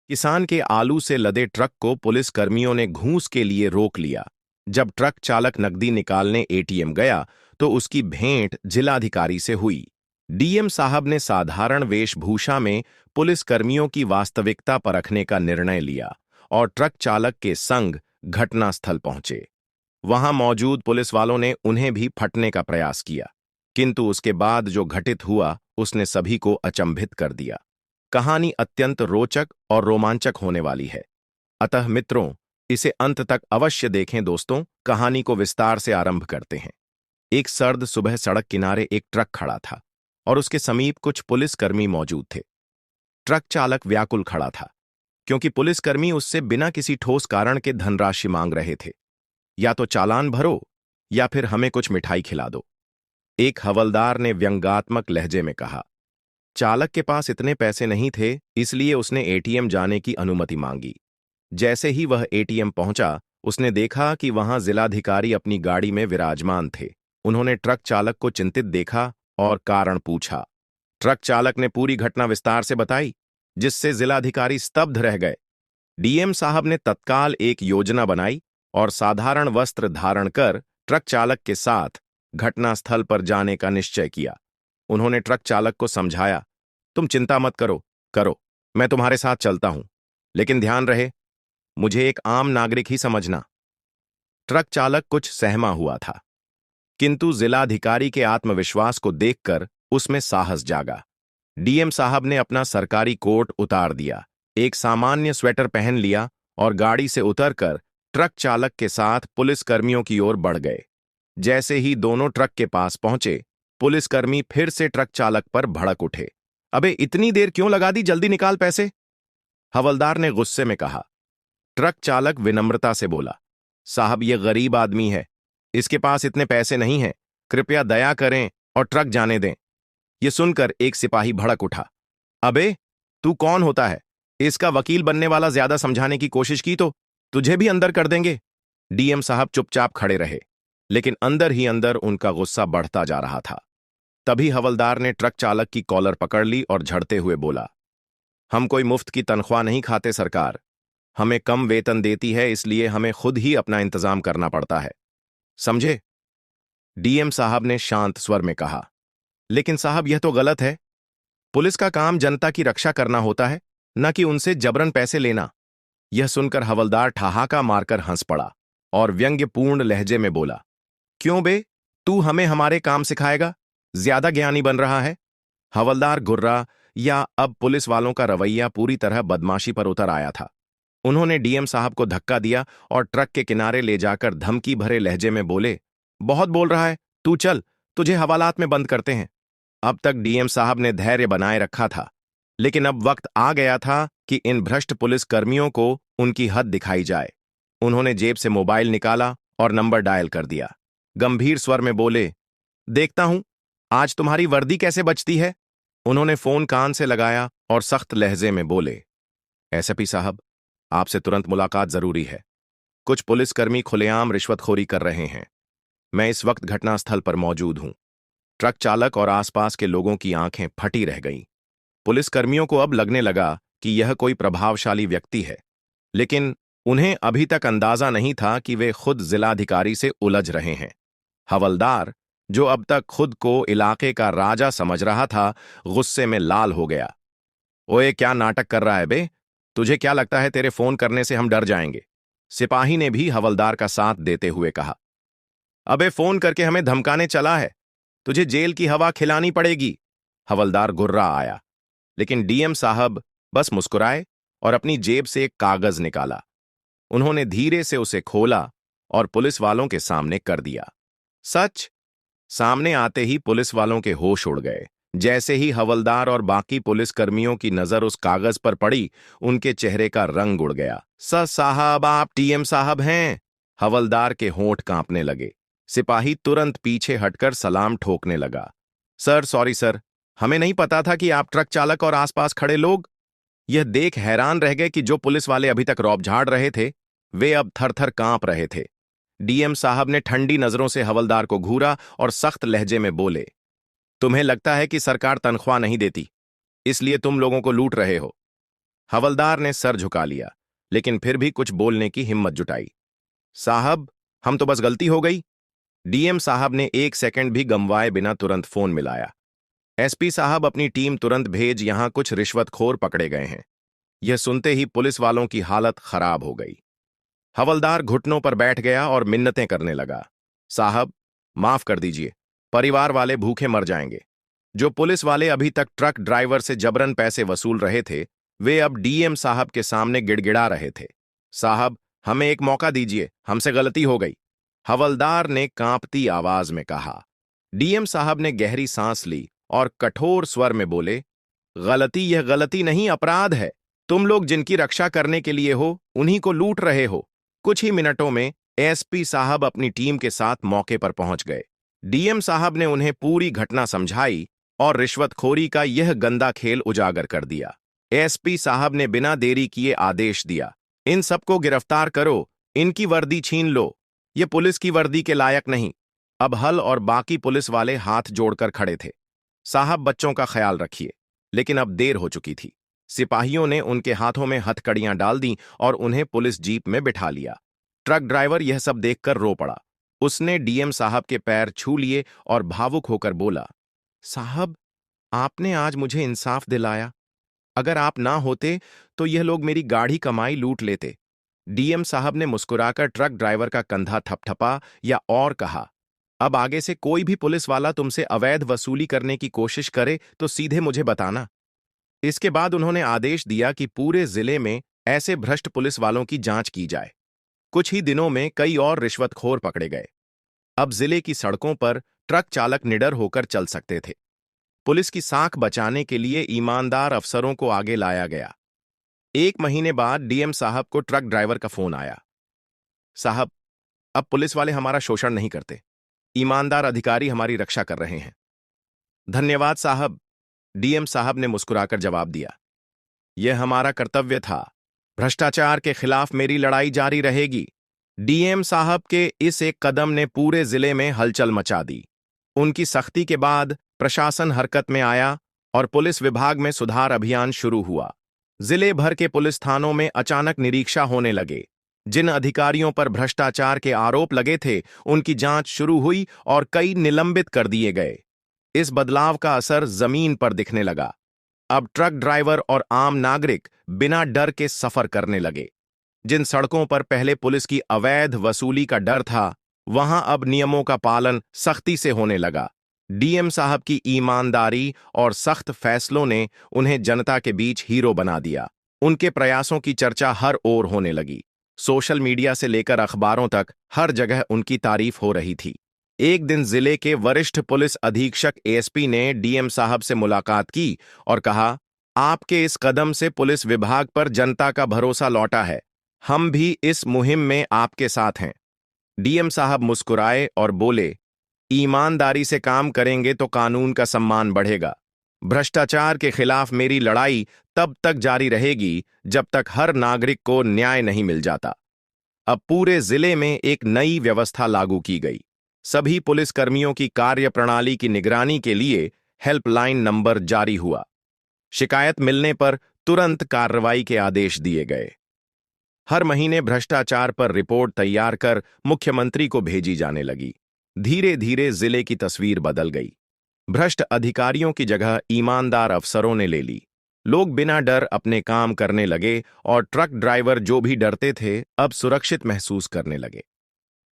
किसान के आलू से लदे ट्रक को पुलिस कर्मियों ने घूस के लिए रोक लिया। जब ट्रक चालक नकदी निकालने एटीएम गया तो उसकी भेंट जिलाधिकारी से हुई। डीएम साहब ने साधारण वेशभूषा में पुलिस कर्मियों की वास्तविकता परखने का निर्णय लिया और ट्रक चालक के संग घटनास्थल पहुंचे। वहां मौजूद पुलिस वालों ने उन्हें भी फटने का प्रयास किया, किंतु उसके बाद जो घटित हुआ उसने सभी को अचंभित कर दिया। कहानी अत्यंत रोचक और रोमांचक होने वाली है, अतः मित्रों, इसे अंत तक अवश्य देखें। दोस्तों, कहानी को विस्तार से आरंभ करते हैं। एक सर्द सुबह सड़क किनारे एक ट्रक खड़ा था और उसके समीप कुछ पुलिसकर्मी मौजूद थे। ट्रक चालक व्याकुल खड़ा था, क्योंकि पुलिसकर्मी उससे बिना किसी ठोस कारण के धनराशि मांग रहे थे। या तो चालान भरो या फिर हमें कुछ मिठाई खिला दो, एक हवलदार ने व्यंग्यात्मक लहजे में कहा। चालक के पास इतने पैसे नहीं थे, इसलिए उसने एटीएम जाने की अनुमति मांगी। जैसे ही वह एटीएम पहुंचा, उसने देखा कि वहां जिलाधिकारी अपनी गाड़ी में विराजमान थे। उन्होंने ट्रक चालक को चिंतित देखा और कारण पूछा। ट्रक चालक ने पूरी घटना विस्तार से बताई, जिससे जिलाधिकारी स्तब्ध रह गए। डीएम साहब ने तत्काल एक योजना बनाई और साधारण वस्त्र धारण कर ट्रक चालक के साथ घटनास्थल पर जाने का निश्चय किया। उन्होंने ट्रक चालक को समझाया, तुम चिंता मत करो, मैं तुम्हारे साथ चलता हूं, लेकिन ध्यान रहे, मुझे एक आम नागरिक ही समझना। ट्रक चालक कुछ सहमा हुआ था, किंतु जिलाधिकारी के आत्मविश्वास को देखकर उसमें साहस जागा। डीएम साहब ने अपना सरकारी कोट उतार दिया, एक सामान्य स्वेटर पहन लिया और गाड़ी से उतरकर ट्रक चालक के साथ पुलिसकर्मियों की ओर बढ़ गए। जैसे ही दोनों ट्रक के पास पहुंचे, पुलिसकर्मी फिर से ट्रक चालक पर भड़क उठे। अबे इतनी देर क्यों लगा दी, जल्दी निकाल पैसे, हवलदार ने गुस्से में कहा। ट्रक चालक विनम्रता से बोला, साहब ये गरीब आदमी है, इसके पास इतने पैसे नहीं हैं, कृपया दया करें और ट्रक जाने दें। यह सुनकर एक सिपाही भड़क उठा, अबे तू कौन होता है, इसका वकील बनने वाला, ज्यादा समझाने की कोशिश की तो तुझे भी अंदर कर देंगे। डीएम साहब चुपचाप खड़े रहे, लेकिन अंदर ही अंदर उनका गुस्सा बढ़ता जा रहा था। तभी हवलदार ने ट्रक चालक की कॉलर पकड़ ली और झड़ते हुए बोला, हम कोई मुफ्त की तनख्वाह नहीं खाते सरकार, हमें कम वेतन देती है, इसलिए हमें खुद ही अपना इंतजाम करना पड़ता है, समझे। डीएम साहब ने शांत स्वर में कहा, लेकिन साहब यह तो गलत है, पुलिस का काम जनता की रक्षा करना होता है, न कि उनसे जबरन पैसे लेना। यह सुनकर हवलदार ठहाका मारकर हंस पड़ा और व्यंग्यपूर्ण लहजे में बोला, क्यों बे, तू हमें हमारे काम सिखाएगा, ज्यादा ज्ञानी बन रहा है। हवलदार गुर्रा या अब पुलिस वालों का रवैया पूरी तरह बदमाशी पर उतर आया था। उन्होंने डीएम साहब को धक्का दिया और ट्रक के किनारे ले जाकर धमकी भरे लहजे में बोले, बहुत बोल रहा है, तू चल, तुझे हवालात में बंद करते हैं। अब तक डीएम साहब ने धैर्य बनाए रखा था, लेकिन अब वक्त आ गया था कि इन भ्रष्ट पुलिस कर्मियों को उनकी हद दिखाई जाए। उन्होंने जेब से मोबाइल निकाला और नंबर डायल कर दिया। गंभीर स्वर में बोले, देखता हूं आज तुम्हारी वर्दी कैसे बचती है। उन्होंने फोन कान से लगाया और सख्त लहजे में बोले, एसपी साहब, आपसे तुरंत मुलाकात जरूरी है। कुछ पुलिसकर्मी खुलेआम रिश्वतखोरी कर रहे हैं। मैं इस वक्त घटनास्थल पर मौजूद हूं। ट्रक चालक और आसपास के लोगों की आंखें फटी रह गईं। पुलिसकर्मियों को अब लगने लगा कि यह कोई प्रभावशाली व्यक्ति है, लेकिन उन्हें अभी तक अंदाजा नहीं था कि वे खुद जिलाधिकारी से उलझ रहे हैं। हवलदार, जो अब तक खुद को इलाके का राजा समझ रहा था, गुस्से में लाल हो गया। ओए, क्या नाटक कर रहा है बे, तुझे क्या लगता है तेरे फोन करने से हम डर जाएंगे। सिपाही ने भी हवलदार का साथ देते हुए कहा, अबे फोन करके हमें धमकाने चला है, तुझे जेल की हवा खिलानी पड़ेगी। हवलदार गुर्रा आया, लेकिन डीएम साहब बस मुस्कुराए और अपनी जेब से एक कागज निकाला। उन्होंने धीरे से उसे खोला और पुलिस वालों के सामने कर दिया। सच सामने आते ही पुलिस वालों के होश उड़ गए। जैसे ही हवलदार और बाकी पुलिसकर्मियों की नजर उस कागज पर पड़ी, उनके चेहरे का रंग उड़ गया। सर साहब, आप डीएम साहब हैं। हवलदार के होंठ कांपने लगे। सिपाही तुरंत पीछे हटकर सलाम ठोकने लगा। सर, सॉरी सर, हमें नहीं पता था कि आप ट्रक चालक और आसपास खड़े लोग। यह देख हैरान रह गए कि जो पुलिस वाले अभी तक रौब झाड़ रहे थे, वे अब थर-थर कांप रहे थे। डीएम साहब ने ठंडी नजरों से हवलदार को घूरा और सख्त लहजे में बोले, तुम्हें लगता है कि सरकार तनख्वाह नहीं देती, इसलिए तुम लोगों को लूट रहे हो। हवलदार ने सर झुका लिया, लेकिन फिर भी कुछ बोलने की हिम्मत जुटाई। साहब, हम तो बस गलती हो गई। डीएम साहब ने 1 सेकंड भी गंवाए बिना तुरंत फोन मिलाया। एसपी साहब, अपनी टीम तुरंत भेज, यहां कुछ रिश्वतखोर पकड़े गए हैं। यह सुनते ही पुलिस वालों की हालत खराब हो गई। हवलदार घुटनों पर बैठ गया और मिन्नतें करने लगा। साहब, माफ कर दीजिए, परिवार वाले भूखे मर जाएंगे। जो पुलिस वाले अभी तक ट्रक ड्राइवर से जबरन पैसे वसूल रहे थे, वे अब डीएम साहब के सामने गिड़गिड़ा रहे थे। साहब, हमें एक मौका दीजिए, हमसे गलती हो गई, हवलदार ने कांपती आवाज में कहा। डीएम साहब ने गहरी सांस ली और कठोर स्वर में बोले, गलती, यह गलती नहीं, अपराध है। तुम लोग जिनकी रक्षा करने के लिए हो, उन्हीं को लूट रहे हो। कुछ ही मिनटों में एसपी साहब अपनी टीम के साथ मौके पर पहुंच गए। डीएम साहब ने उन्हें पूरी घटना समझाई और रिश्वतखोरी का यह गंदा खेल उजागर कर दिया। एसपी साहब ने बिना देरी किए आदेश दिया, इन सबको गिरफ्तार करो, इनकी वर्दी छीन लो, ये पुलिस की वर्दी के लायक नहीं। अब हल और बाकी पुलिस वाले हाथ जोड़कर खड़े थे। साहब, बच्चों का ख्याल रखिए। लेकिन अब देर हो चुकी थी। सिपाहियों ने उनके हाथों में हथकड़ियां डाल दी और उन्हें पुलिस जीप में बिठा लिया। ट्रक ड्राइवर यह सब देखकर रो पड़ा। उसने डीएम साहब के पैर छू लिए और भावुक होकर बोला, साहब, आपने आज मुझे इंसाफ दिलाया। अगर आप ना होते तो यह लोग मेरी गाढ़ी कमाई लूट लेते। डीएम साहब ने मुस्कुराकर ट्रक ड्राइवर का कंधा थपथपा या और कहा, अब आगे से कोई भी पुलिस वाला तुमसे अवैध वसूली करने की कोशिश करे तो सीधे मुझे बताना। इसके बाद उन्होंने आदेश दिया कि पूरे जिले में ऐसे भ्रष्ट पुलिस वालों की जांच की जाए। कुछ ही दिनों में कई और रिश्वतखोर पकड़े गए। अब जिले की सड़कों पर ट्रक चालक निडर होकर चल सकते थे। पुलिस की साख बचाने के लिए ईमानदार अफसरों को आगे लाया गया। 1 महीने बाद डीएम साहब को ट्रक ड्राइवर का फोन आया। साहब, अब पुलिस वाले हमारा शोषण नहीं करते। ईमानदार अधिकारी हमारी रक्षा कर रहे हैं। धन्यवाद साहब, डीएम साहब ने मुस्कुराकर जवाब दिया। यह हमारा कर्तव्य था। भ्रष्टाचार के खिलाफ मेरी लड़ाई जारी रहेगी। डीएम साहब के इस एक कदम ने पूरे जिले में हलचल मचा दी। उनकी सख्ती के बाद प्रशासन हरकत में आया और पुलिस विभाग में सुधार अभियान शुरू हुआ। जिले भर के पुलिस थानों में अचानक निरीक्षा होने लगे। जिन अधिकारियों पर भ्रष्टाचार के आरोप लगे थे, उनकी जांच शुरू हुई और कई निलंबित कर दिए गए। इस बदलाव का असर जमीन पर दिखने लगा। अब ट्रक ड्राइवर और आम नागरिक बिना डर के सफर करने लगे। जिन सड़कों पर पहले पुलिस की अवैध वसूली का डर था, वहां अब नियमों का पालन सख्ती से होने लगा। डीएम साहब की ईमानदारी और सख्त फैसलों ने उन्हें जनता के बीच हीरो बना दिया। उनके प्रयासों की चर्चा हर ओर होने लगी। सोशल मीडिया से लेकर अखबारों तक हर जगह उनकी तारीफ हो रही थी। एक दिन जिले के वरिष्ठ पुलिस अधीक्षक एएसपी ने डीएम साहब से मुलाकात की और कहा, आपके इस कदम से पुलिस विभाग पर जनता का भरोसा लौटा है। हम भी इस मुहिम में आपके साथ हैं। डीएम साहब मुस्कुराए और बोले, ईमानदारी से काम करेंगे तो कानून का सम्मान बढ़ेगा। भ्रष्टाचार के खिलाफ मेरी लड़ाई तब तक जारी रहेगी जब तक हर नागरिक को न्याय नहीं मिल जाता। अब पूरे जिले में एक नई व्यवस्था लागू की गई। सभी पुलिसकर्मियों की कार्यप्रणाली की निगरानी के लिए हेल्पलाइन नंबर जारी हुआ। शिकायत मिलने पर तुरंत कार्रवाई के आदेश दिए गए। हर महीने भ्रष्टाचार पर रिपोर्ट तैयार कर मुख्यमंत्री को भेजी जाने लगी। धीरे धीरे जिले की तस्वीर बदल गई। भ्रष्ट अधिकारियों की जगह ईमानदार अफसरों ने ले ली। लोग बिना डर अपने काम करने लगे और ट्रक ड्राइवर जो भी डरते थे, अब सुरक्षित महसूस करने लगे।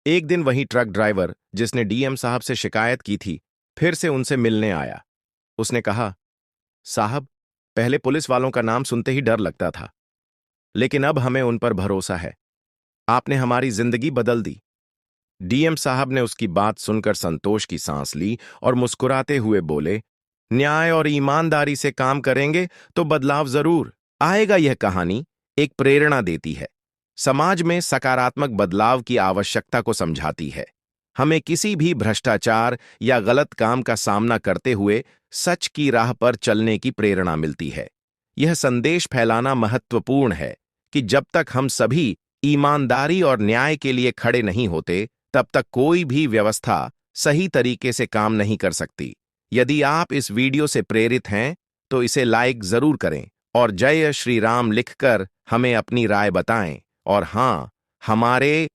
एक दिन वही ट्रक ड्राइवर जिसने डीएम साहब से शिकायत की थी, फिर से उनसे मिलने आया। उसने कहा, साहब, पहले पुलिस वालों का नाम सुनते ही डर लगता था, लेकिन अब हमें उन पर भरोसा है। आपने हमारी जिंदगी बदल दी। डीएम साहब ने उसकी बात सुनकर संतोष की सांस ली और मुस्कुराते हुए बोले, न्याय और ईमानदारी से काम करेंगे तो बदलाव जरूर आएगा। यह कहानी एक प्रेरणा देती है, समाज में सकारात्मक बदलाव की आवश्यकता को समझाती है। हमें किसी भी भ्रष्टाचार या गलत काम का सामना करते हुए सच की राह पर चलने की प्रेरणा मिलती है। यह संदेश फैलाना महत्वपूर्ण है कि जब तक हम सभी ईमानदारी और न्याय के लिए खड़े नहीं होते, तब तक कोई भी व्यवस्था सही तरीके से काम नहीं कर सकती। यदि आप इस वीडियो से प्रेरित हैं, तो इसे लाइक जरूर करें और जय श्री राम लिखकर हमें अपनी राय बताएं। और हाँ, हमारे